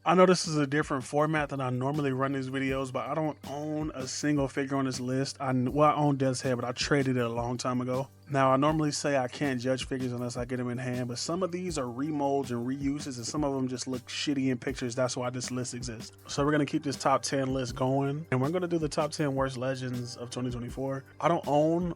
I know this is a different format than I normally run these videos, but I don't own a single figure on this list. I own Death's Head, but I traded it a long time ago. Now, I normally say I can't judge figures unless I get them in hand, but some of these are remolds and reuses, and some of them just look shitty in pictures. That's why this list exists. So we're going to keep this top 10 list going, and we're going to do the top 10 worst legends of 2024. I don't own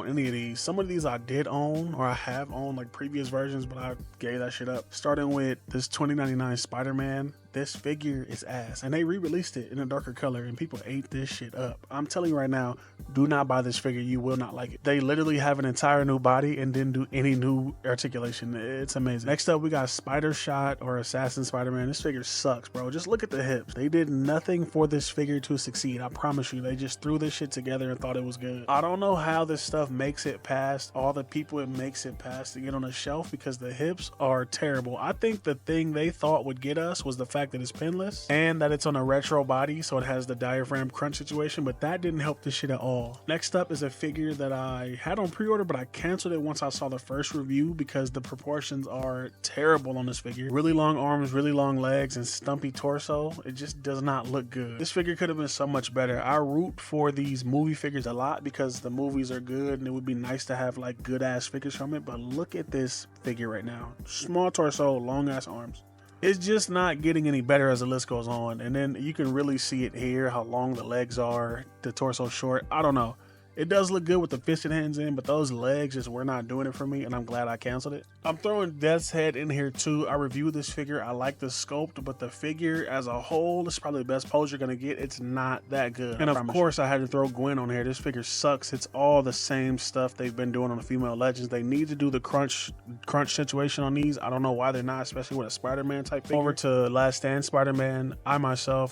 any of these. Some of these I did own, or I have owned like previous versions, but I gave that shit up. Starting with this 2099 Spider-Man. This figure is ass, and they re-released it in a darker color, and people ate this shit up. I'm telling you right now, do not buy this figure. You will not like it. They literally have an entire new body and didn't do any new articulation. It's amazing. Next up, we got Spider Shot or Assassin Spider-Man. This figure sucks, bro. Just look at the hips. They did nothing for this figure to succeed. I promise you. They just threw this shit together and thought it was good. I don't know how this stuff makes it past all the people it makes it past to get on the shelf, because the hips are terrible. I think the thing they thought would get us was the fact that it's pinless and that it's on a retro body, so it has the diaphragm crunch situation, but that didn't help this shit at all. Next up is a figure that I had on pre-order, but I canceled it once I saw the first review because the proportions are terrible on this figure. Really long arms, really long legs, and stumpy torso. It just does not look good. This figure could have been so much better. I root for these movie figures a lot because the movies are good and it would be nice to have like good ass figures from it, but look at this figure right now. Small torso, long ass arms. It's just not getting any better as the list goes on. And then you can really see it here, how long the legs are, the torso short. I don't know. It does look good with the fisted hands in, but those legs just were not doing it for me, and I'm glad I canceled it. I'm throwing Death's Head in here too. I reviewed this figure. I like the sculpt, but the figure as a whole is probably the best pose you're gonna get. It's not that good. And of course, I had to throw Gwen on here. This figure sucks. It's all the same stuff they've been doing on the female legends. They need to do the crunch situation on these. I don't know why they're not, especially with a Spider-Man type figure. Over to Last Stand Spider-Man.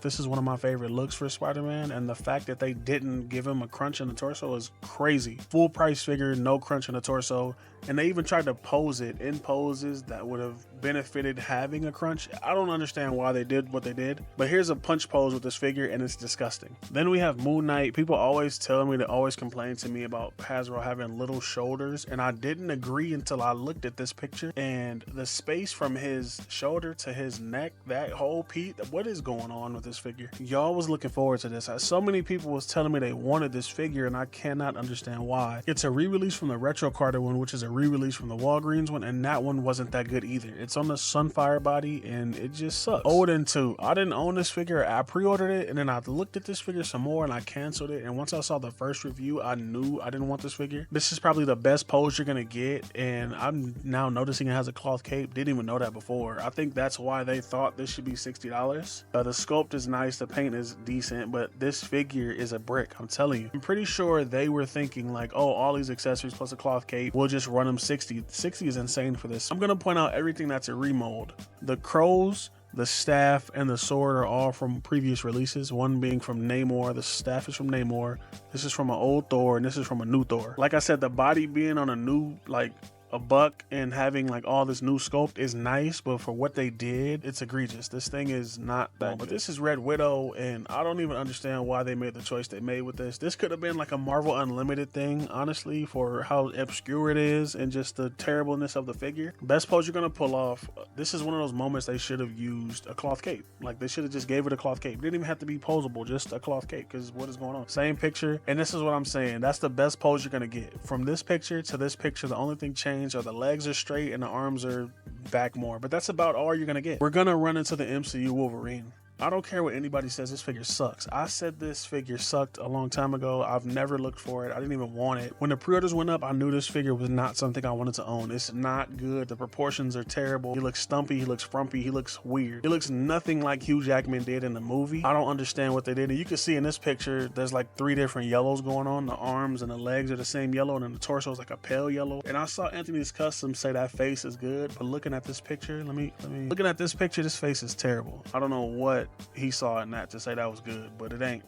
This is one of my favorite looks for Spider-Man, and the fact that they didn't give him a crunch in the torso is crazy. Full price figure, no crunch in the torso, and they even tried to pose it in poses that would have benefited having a crunch. I don't understand why they did what they did, but here's a punch pose with this figure and it's disgusting. Then we have Moon Knight. People always tell me, they always complain to me about Hasbro having little shoulders, and I didn't agree until I looked at this picture, and the space from his shoulder to his neck, that whole piece, what is going on with this figure? Y'all was looking forward to this. So many people was telling me they wanted this figure, and I cannot understand why. It's a re-release from the Retro Carter one, which is a re-release from the Walgreens one, and that one wasn't that good either. It's on the Sunfire body and it just sucks. 0-2. I didn't own this figure. I pre-ordered it, and then I looked at this figure some more and I canceled it, and once I saw the first review, I knew I didn't want this figure. This is probably the best pose you're gonna get, and I'm now noticing it has a cloth cape. Didn't even know that before. I think that's why they thought this should be $60. The sculpt is nice, the paint is decent, but this figure is a brick. I'm telling you. I'm pretty sure they were thinking like, oh, all these accessories plus a cloth cape, we'll just run them 60. 60 is insane for this. I'm gonna point out everything that's a remold. The crows, the staff, and the sword are all from previous releases, one being from Namor. The staff is from Namor, this is from an old Thor, and this is from a new Thor. Like I said, the body being on a new, like a buck and having like all this new sculpt is nice, but for what they did, it's egregious. This thing is not that, but this is Red Widow, and I don't even understand why they made the choice they made with this. This could have been like a Marvel Unlimited thing, honestly, for how obscure it is and just the terribleness of the figure. Best pose you're gonna pull off. This is one of those moments they should have used a cloth cape. Like they should have just gave it a cloth cape. Didn't even have to be posable, just a cloth cape, because what is going on? Same picture, and this is what I'm saying. That's the best pose you're gonna get. From this picture to this picture, the only thing changed are the legs are straight and the arms are back more, but that's about all you're gonna get. We're gonna run into the MCU Wolverine. I don't care what anybody says, this figure sucks. I said this figure sucked a long time ago. I've never looked for it. I didn't even want it. When the pre-orders went up, I knew this figure was not something I wanted to own. It's not good. The proportions are terrible. He looks stumpy, he looks frumpy, he looks weird. He looks nothing like Hugh Jackman did in the movie. I don't understand what they did. And you can see in this picture, there's like 3 different yellows going on. The arms and the legs are the same yellow, and then the torso is like a pale yellow. And I saw Anthony's Custom say that face is good, but looking at this picture, looking at this picture, this face is terrible. I don't know what he saw in that to say that was good, but it ain't.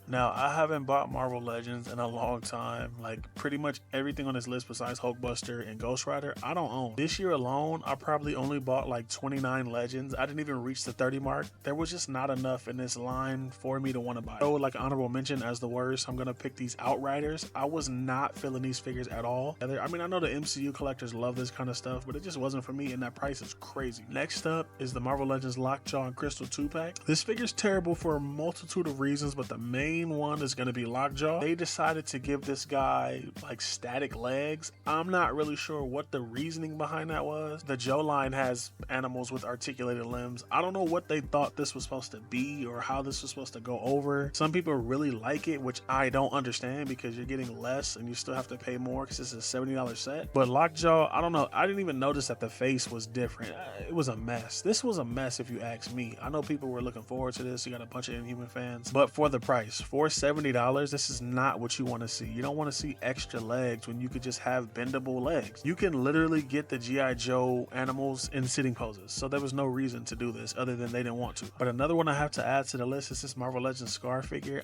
Now, I haven't bought Marvel Legends in a long time. Like, pretty much everything on this list besides Hulkbuster and Ghost Rider, I don't own. This year alone, I probably only bought like 29 Legends. I didn't even reach the 30 mark. There was just not enough in this line for me to want to buy. So, like honorable mention as the worst, I'm gonna pick these Outriders. I was not feeling these figures at all. I mean, I know the MCU collectors love this kind of stuff, but it just wasn't for me, and that price is crazy. Next up is the Marvel Legends Lockjaw and Crystal 2-pack. This figure's terrible for a multitude of reasons, but the main one is gonna be Lockjaw. They decided to give this guy like static legs. I'm not really sure what the reasoning behind that was. The Joe line has animals with articulated limbs. I don't know what they thought this was supposed to be or how this was supposed to go over. Some people really like it, which I don't understand because you're getting less and you still have to pay more because this is a $70 set. But Lockjaw, I don't know. I didn't even notice that the face was different. It was a mess. This was a mess if you ask me. I know people were looking forward to this. You got a bunch of Inhuman fans. But for the price, for $70, this is not what you want to see. You don't want to see extra legs when you could just have bendable legs. You can literally get the G.I. Joe animals in sitting poses. So there was no reason to do this other than they didn't want to. But another one I have to add to the list is this Marvel Legends Skaar figure.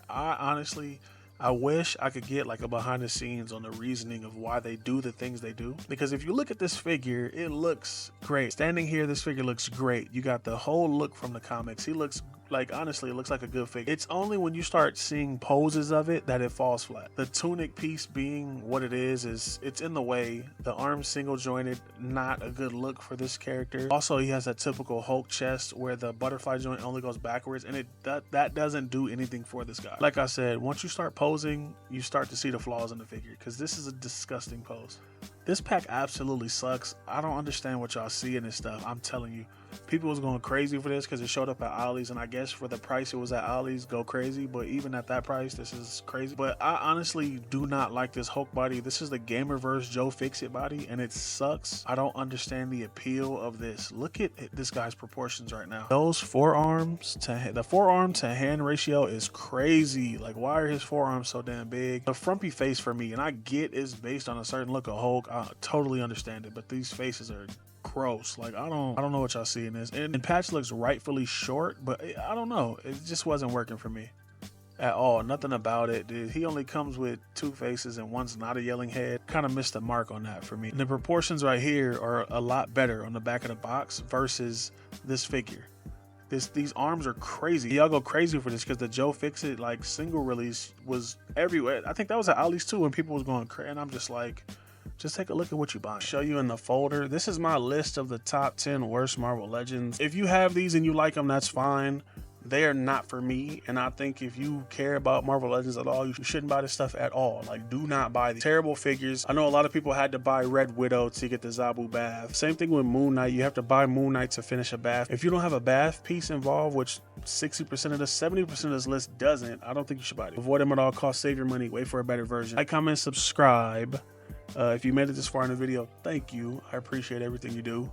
I wish I could get like a behind the scenes on the reasoning of why they do the things they do. Because if you look at this figure, it looks great. Standing here, this figure looks great. You got the whole look from the comics. He looks like, honestly, it looks like a good figure. It's only when you start seeing poses of it that it falls flat. The tunic piece being what it is it's in the way. The arms single jointed, not a good look for this character. Also, he has a typical Hulk chest where the butterfly joint only goes backwards, and that doesn't do anything for this guy. Like I said, once you start posing, you start to see the flaws in the figure because this is a disgusting pose. This pack absolutely sucks. I don't understand what y'all see in this stuff. I'm telling you, people was going crazy for this because it showed up at Ollie's, and I guess for the price it was at Ollie's, go crazy. But even at that price, this is crazy. But I honestly do not like this Hulk body. This is the Gamerverse Joe Fix-It body, and it sucks. I don't understand the appeal of this. Look at this guy's proportions right now. Those forearms the forearm to hand ratio is crazy. Like, why are his forearms so damn big? The frumpy face for me, and I get is based on a certain look of Hulk. I totally understand it, but these faces are gross. Like, I don't know what y'all see in this. And Patch looks rightfully short, but I don't know. It just wasn't working for me at all. Nothing about it, dude. He only comes with two faces and one's not a yelling head. Kind of missed the mark on that for me. And the proportions right here are a lot better on the back of the box versus this figure. These arms are crazy. Y'all go crazy for this because the Joe Fix-It like single release was everywhere. I think that was at Ollie's too when people was going crazy, and I'm just like, just take a look at what you buy. Show you in the folder. This is my list of the top 10 worst Marvel Legends. If you have these and you like them, that's fine. They are not for me, and I think if you care about Marvel Legends at all, you shouldn't buy this stuff at all. Like, do not buy these terrible figures. I know a lot of people had to buy Red Widow to get the Zabu bath. Same thing with Moon Knight. You have to buy Moon Knight to finish a bath. If you don't have a bath piece involved, which 60% of this, 70% of this list doesn't, I don't think you should buy it. Avoid them at all costs. Save your money. Wait for a better version. Like, comment, subscribe. If you made it this far in the video, thank you. I appreciate everything you do.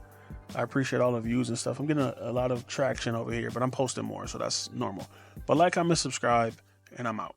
I appreciate all the views and stuff. I'm getting a lot of traction over here, but I'm posting more, so that's normal. But like, comment, subscribe, and I'm out.